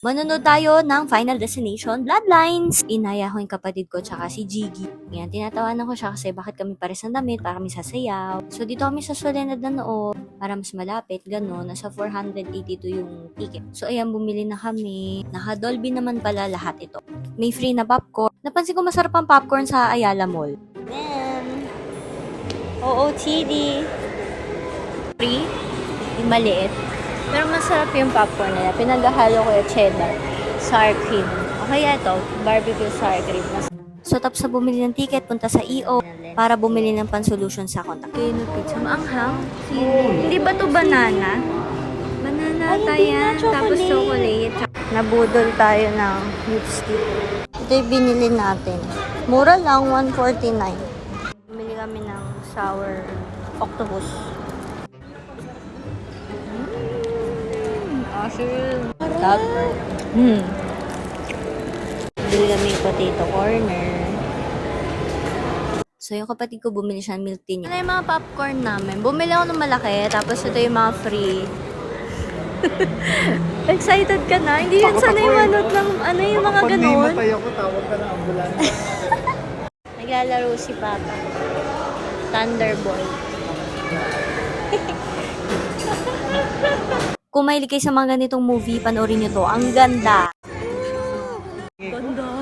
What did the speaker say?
Manonood tayo ng Final Destination Bloodlines. Inaya ko yung kapatid ko tsaka si Jiggy. Yan, tinatawanan ko siya kasi bakit kami pares ng damit para kami sasayaw. So dito kami sa Soledad na noon para mas malapit, gano'n. Nasa 482 yung ticket. So ayan, bumili na kami. Naka-Dolby naman pala lahat ito. May free na popcorn. Napansin ko masarap ang popcorn sa Ayala Mall. Man. OOTD. Free. Yung maliit. Pero masarap yung popcorn nila. Pinaghahalo ko yung cheddar, sour cream. O kaya ito, barbecue sour cream. So tapos sa bumili ng ticket, punta sa EO para bumili ng pan-solution sa contact. Okay, no pizza. Maanghang? Hindi ba to banana? Banana tayo. Tapos chocolate. Nabudol tayo ng lipstick. Ito yung binili natin. Mura lang, 149. Bumili kami ng sour octopus. Tap. Bili kami yung potato corner. So, yung kapatid ko bumili siya ng milk tea niya. Ano yung mga popcorn namin? Bumili ako ng malaki, tapos ito yung mga free. Excited ka na? Hindi yun sana yung manot ng ano yung mga Pag may ganon. matay ako, tawag ka na ambulansya. Naglalaro si Papa. Thunderbolt. Kung mahilig kayo sa mga ganitong movie, panoorin nyo to. Ang ganda. Ganda.